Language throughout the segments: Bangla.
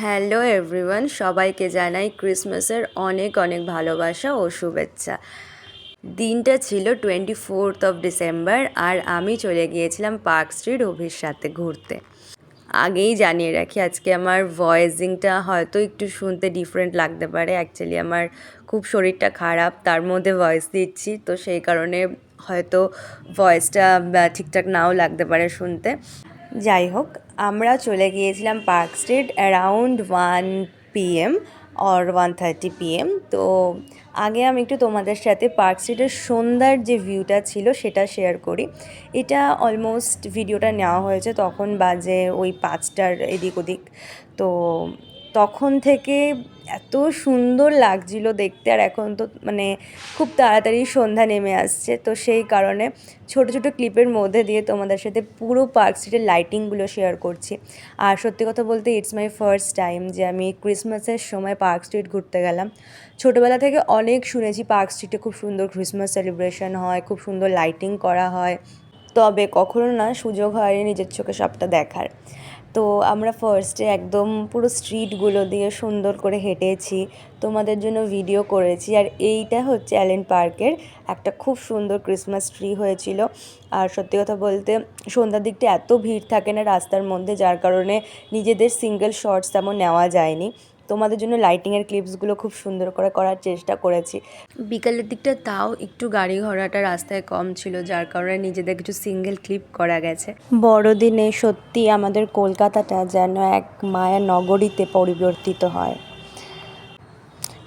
হ্যালো এভরিওয়ান, সবাইকে জানাই ক্রিসমাসের অনেক অনেক ভালোবাসা ও শুভেচ্ছা। দিনটা ছিল 24 ডিসেম্বর আর আমি চলে গিয়েছিলাম পার্ক স্ট্রিট অভির সাথে ঘুরতে। আগেই জানিয়ে রাখি, আজকে আমার ভয়েসিংটা হয়তো একটু শুনতে ডিফারেন্ট লাগতে পারে। অ্যাকচুয়ালি আমার খুব শরীরটা খারাপ, তার মধ্যে ভয়েস দিচ্ছি, তো সেই কারণে হয়তো ভয়েসটা ঠিকঠাক নাও লাগতে পারে শুনতে। যাই হোক, আমরা চলে গিয়েছিলাম park street around 1 PM or 1:30 PM। তো আগে আমি একটু তোমাদের সাথে পার্ক স্ট্রিটের সন্ধ্যার যে ভিউটা ছিল সেটা শেয়ার করি। এটা অলমোস্ট ভিডিওটা নেওয়া হয়েছে তখন বাজে ওই 5টার এদিক ওদিক। তো তখন থেকে এত সুন্দর লাগছিল দেখতে, আর এখন তো মানে খুব তাড়াতাড়ি সন্ধ্যা নেমে আসছে, তো সেই কারণে ছোট ছোট ক্লিপের মধ্যে দিয়ে তোমাদের সাথে পুরো পার্ক স্ট্রিটের লাইটিংগুলো শেয়ার করছি। আর সত্যি কথা বলতে ইটস মাই ফার্স্ট টাইম যে আমি ক্রিসমাসের সময় পার্ক স্ট্রিট ঘুরতে গেলাম। ছোটোবেলা থেকে অনেক শুনেছি পার্ক স্ট্রিটে খুব সুন্দর ক্রিসমাস সেলিব্রেশন হয়, খুব সুন্দর লাইটিং করা হয়, তবে কখনো না সুযোগ হয়নি নিজের চোখে সবটা দেখার। তো আমরা ফার্স্টে একদম পুরো স্ট্রিটগুলো দিয়ে সুন্দর করে হেঁটেছি, তোমাদের জন্য ভিডিও করেছি। আর এইটা হচ্ছে অ্যালেন পার্কের একটা খুব সুন্দর ক্রিসমাস ট্রি হয়েছিল। আর সত্যি কথা বলতে সন্ধ্যার দিকটা এত ভিড় থাকে না রাস্তার মধ্যে, যার কারণে নিজেদের সিঙ্গেল শটস তেমন নেওয়া যায়নি। তোমাদের জন্য লাইটিংয়ের ক্লিপসগুলো খুব সুন্দর করে করার চেষ্টা করেছি। বিকালের দিকটা তাও একটু গাড়ি ঘোড়াটা রাস্তায় কম ছিল, যার কারণে নিজেদের কিছু সিঙ্গেল ক্লিপ করা গেছে। বড়দিনে সত্যি আমাদের কলকাতাটা যেন এক মায়া নগরীতে পরিবর্তিত হয়।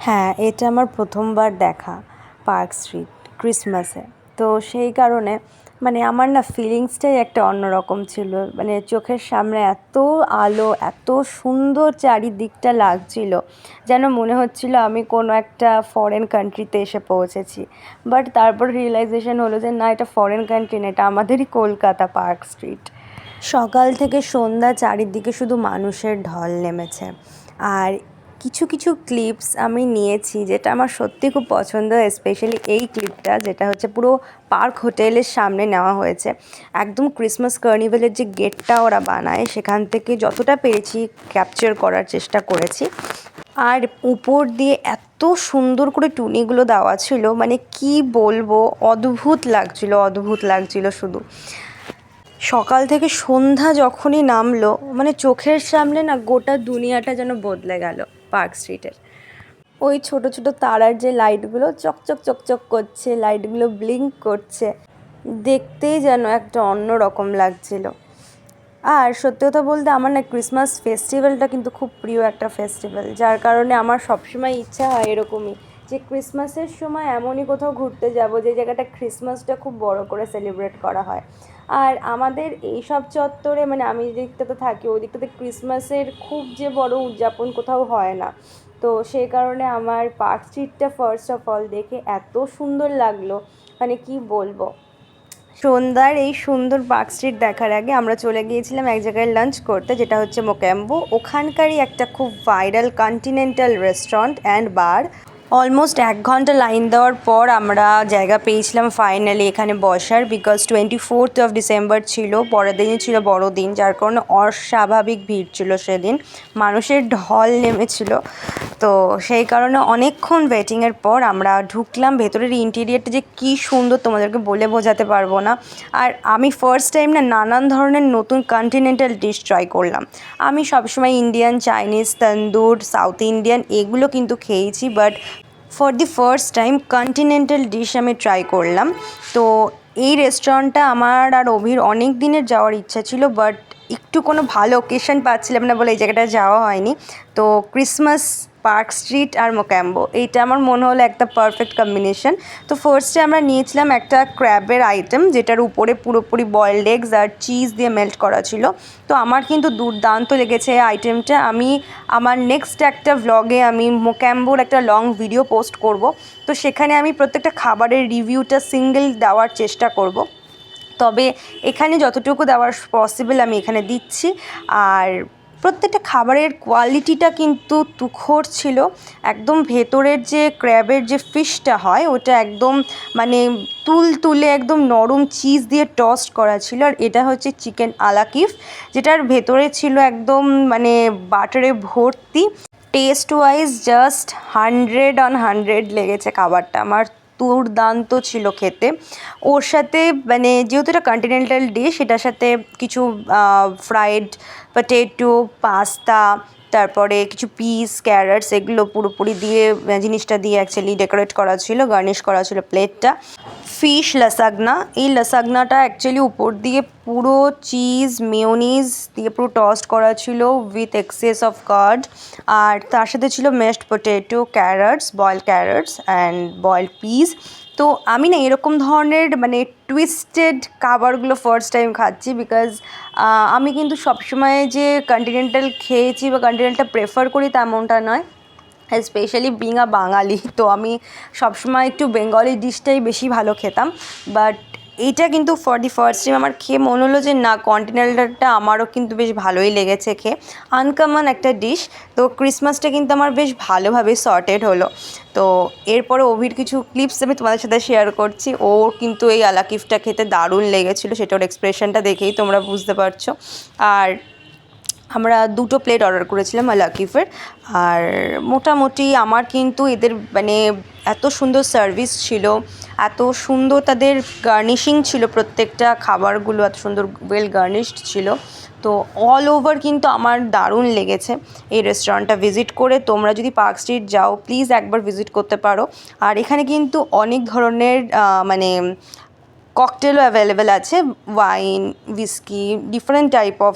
হ্যাঁ, এটা আমার প্রথমবার দেখা পার্ক স্ট্রিট ক্রিসমাসে, তো সেই কারণে মানে আমার না ফিলিংসটাই একটা অন্যরকম ছিল। মানে চোখের সামনে এত আলো, এত সুন্দর চারিদিকটা লাগছিল, যেন মনে হচ্ছিল আমি কোনো একটা ফরেন কান্ট্রিতে এসে পৌঁছেছি। বাট তারপর রিয়েলাইজেশন হলো যে না, এটা ফরেন কান্ট্রি না, এটা আমাদেরই কলকাতা পার্ক স্ট্রিট। সকাল থেকে সন্ধ্যা চারিদিকে শুধু মানুষের ঢল নেমেছে। আর কিছু কিছু ক্লিপস আমি নিয়েছি যেটা আমার সত্যি খুব পছন্দ, স্পেশালি এই ক্লিপটা যেটা হচ্ছে পুরো পার্ক হোটেলের সামনে নেওয়া হয়েছে। একদম ক্রিসমাস কার্নিভেলের যে গেটটা ওরা বানায় সেখান থেকে যতটা পেরেছি ক্যাপচার করার চেষ্টা করেছি। আর উপর দিয়ে এত সুন্দর করে টুনিগুলো দেওয়া ছিল, মানে কি বলবো, অদ্ভুত লাগছিল, অদ্ভুত লাগছিল শুধু। সকাল থেকে সন্ধ্যা যখনই নামলো, মানে চোখের সামনে না গোটা দুনিয়াটা যেন বদলে গেল পার্ক স্ট্রিটের। ওই ছোট ছোট তারার যে লাইটগুলো চকচক চকচক করছে, লাইটগুলো ব্লিঙ্ক করছে, দেখতেই যেন একটা অন্য রকম লাগছিল। আর সত্যি কথা বলতে আমার না ক্রিসমাস ফেস্টিভ্যালটা কিন্তু খুব প্রিয় একটা ফেস্টিভ্যাল, যার কারণে আমার সবসময় ইচ্ছা হয় এরকমই যে ক্রিসমাসের সময় এমনই কোথাও ঘুরতে যাব যে জায়গাটা ক্রিসমাসটা খুব বড় করে সেলিব্রেট করা হয়। আর আমাদের এই সব চত্বরে, মানে আমি যে দিকটাতে থাকি ওই দিকটাতে ক্রিসমাসের খুব যে বড় উদযাপন কোথাও হয় না। তো সেই কারণে আমার পার্ক স্ট্রিটটা ফার্স্ট অফ অল দেখে এত সুন্দর লাগলো, মানে কি বলবো। সন্ধ্যার এই সুন্দর পার্ক স্ট্রিট দেখার আগে আমরা চলে গিয়েছিলাম এক জায়গায় লাঞ্চ করতে, যেটা হচ্ছে মোক্যাম্বো। ওখানকারই একটা খুব viral continental restaurant and bar. Almost 1 ঘন্টা লাইন দেওয়ার পর আমরা জায়গা পেয়েছিলাম ফাইনালি এখানে বসার, বিকজ 24 ডিসেম্বর ছিল, পরের দিনই ছিল বড়দিন, যার কারণে অস্বাভাবিক ভিড় ছিল সেদিন, মানুষের ঢল নেমেছিল। তো সেই কারণে অনেকক্ষণ ওয়েটিংয়ের পর আমরা ঢুকলাম। ভেতরের ইন্টেরিয়ারটা যে কী সুন্দর তোমাদেরকে বলে বোঝাতে পারবো না। আর আমি ফার্স্ট টাইম না নানান ধরনের নতুন কন্টিনেন্টাল ডিশ ট্রাই করলাম। আমি সবসময় ইন্ডিয়ান, চাইনিজ, তন্দুর, সাউথ ইন্ডিয়ান এগুলো কিন্তু খেয়েছি, but for the first time continental dish আমি ট্রাই করলাম। তো এই রেস্টুরেন্টটা আমার আর অভির অনেক দিনের যাওয়ার ইচ্ছা ছিল, বাট একটু কোনো ভালো অকেশন পাচ্ছিলাম না বলে এই জায়গাটা যাওয়া হয়নি। তো ক্রিসমাস, পার্ক স্ট্রিট আর মোক্যাম্বো, এইটা আমার মনে হলো একটা পারফেক্ট কম্বিনেশন। তো ফার্স্টে আমরা নিয়েছিলাম একটা ক্র্যাবের আইটেম, যেটার উপরে পুরোপুরি বয়েলড এগস আর চিজ দিয়ে মেল্ট করা ছিল। তো আমার কিন্তু দুর্দান্ত লেগেছে এই আইটেমটা। আমি আমার নেক্সট একটা ভ্লগে আমি মোক্যাম্বোর একটা লং ভিডিও পোস্ট করব, তো সেখানে আমি প্রত্যেকটা খাবারের রিভিউটা সিঙ্গেল দেওয়ার চেষ্টা করব। তবে এখানে যতটুকু দেওয়ার পসিবল আমি এখানে দিচ্ছি। আর প্রত্যেকটা খাবারের কোয়ালিটিটা কিন্তু তুখর ছিল। একদম ভেতরের যে ক্র্যাবের যে ফিশটা হয় ওটা একদম মানে তুলে একদম নরম চিজ দিয়ে টস্ট করা ছিল। আর এটা হচ্ছে চিকেন আলাকিফ, যেটার ভেতরে ছিল একদম মানে বাটারে ভর্তি। টেস্ট ওয়াইজ জাস্ট 100/100 লেগেছে খাবারটা আমার, দুর্দান্ত ছিল খেতে। ওর সাথে মানে যেহেতু এটা কন্টিনেন্টাল ডিশ, এটার সাথে কিছু ফ্রাইড পটেটো, পাস্তা, তারপরে কিছু পিস, ক্যারটস, এগুলো পুরোপুরি দিয়ে জিনিসটা দিয়ে অ্যাকচুয়ালি ডেকোরেট করা ছিল, গার্নিশ করা ছিল প্লেটটা। ফিশ লাসাগনা, এই লাসাগনাটা অ্যাকচুয়ালি উপর দিয়ে পুরো চিজ মেয়োনিজ দিয়ে পুরো টস্ট করা ছিল উইথ এক্সেস অফ কার্ড। আর তার সাথে ছিল mashed potato, carrots, boiled carrots and boiled peas. তো আমি না এরকম ধরনের মানে টুইস্টেড খাবারগুলো ফার্স্ট টাইম খাচ্ছি, বিকজ আমি কিন্তু সবসময় যে কন্টিনেন্টাল খেয়েছি বা কন্টিনেন্টাল প্রেফার করি তেমনটা নয়। স্পেশালি বিং আ বাঙালি, তো আমি সবসময় একটু বেঙ্গলি ডিশটাই বেশি ভালো খেতাম। বাট এইটা কিন্তু ফর দি ফার্স্ট টাইম আমার খেয়ে মনে হলো যে না, কন্টিনেন্টালটা আমারও কিন্তু বেশ ভালোই লেগেছে খেয়ে। আনকমন একটা ডিশ। তো ক্রিসমাসটা কিন্তু আমার বেশ ভালোভাবে সর্টেড হলো। তো এরপরে অভির কিছু ক্লিপস আমি তোমাদের সাথে শেয়ার করছি। ওর কিন্তু এই আলাকিফটা খেতে দারুণ লেগেছিলো, সেটা ওর এক্সপ্রেশনটা দেখেই তোমরা বুঝতে পারছো। আর আমরা 2টো প্লেট অর্ডার করেছিলাম আলাকিফের। আর মোটামুটি আমার কিন্তু এদের মানে এত সুন্দর সার্ভিস ছিল, এত সুন্দর তাদের গার্নিশিং ছিল, প্রত্যেকটা খাবারগুলো এত সুন্দর ওয়েল গার্নিশড ছিল। তো অল ওভার কিন্তু আমার দারুণ লেগেছে এই রেস্টুরেন্টটা। ভিজিট করে তোমরা যদি পার্ক স্ট্রিট যাও প্লিজ একবার ভিজিট করতে পারো। আর এখানে কিন্তু অনেক ধরনের মানে ককটেলও অ্যাভেলেবেল আছে, wine, whisky, different type of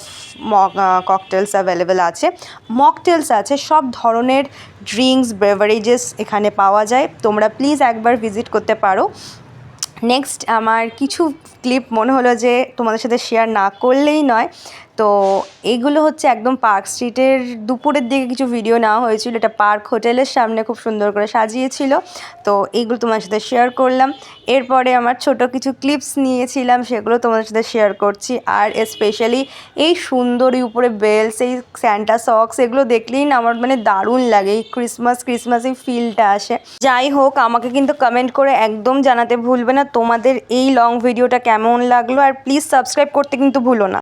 cocktails available আছে, মকটেলস আছে, সব ধরনের ড্রিঙ্কস, বেভারেজেস এখানে পাওয়া যায়। তোমরা প্লিজ একবার ভিজিট করতে পারো। নেক্সট আমার কিছু ক্লিপ মনে হলো যে তোমাদের সাথে শেয়ার না করলেই নয়। তো এইগুলো হচ্ছে একদম পার্ক স্ট্রিটের দুপুরের দিকে কিছু ভিডিও নেওয়া হয়েছিল, এটা পার্ক হোটেলের সামনে খুব সুন্দর করে সাজিয়েছিল। তো এইগুলো তোমার সাথে শেয়ার করলাম। এরপরে আমার ছোট কিছু ক্লিপস নিয়েছিলাম, সেগুলো তোমাদের সাথে শেয়ার করছি। আর স্পেশালি এই সুন্দরী উপরে বেলস, এই স্যান্টা সক্স, এগুলো দেখলেই না আমার মানে দারুণ লাগে, এই ক্রিসমাসি ফিলটা আসে। যাই হোক, আমাকে কিন্তু কমেন্ট করে একদম জানাতে ভুলবে না তোমাদের এই লং ভিডিওটা কেমন লাগলো। আর প্লিজ সাবস্ক্রাইব করতে কিন্তু ভুলো না।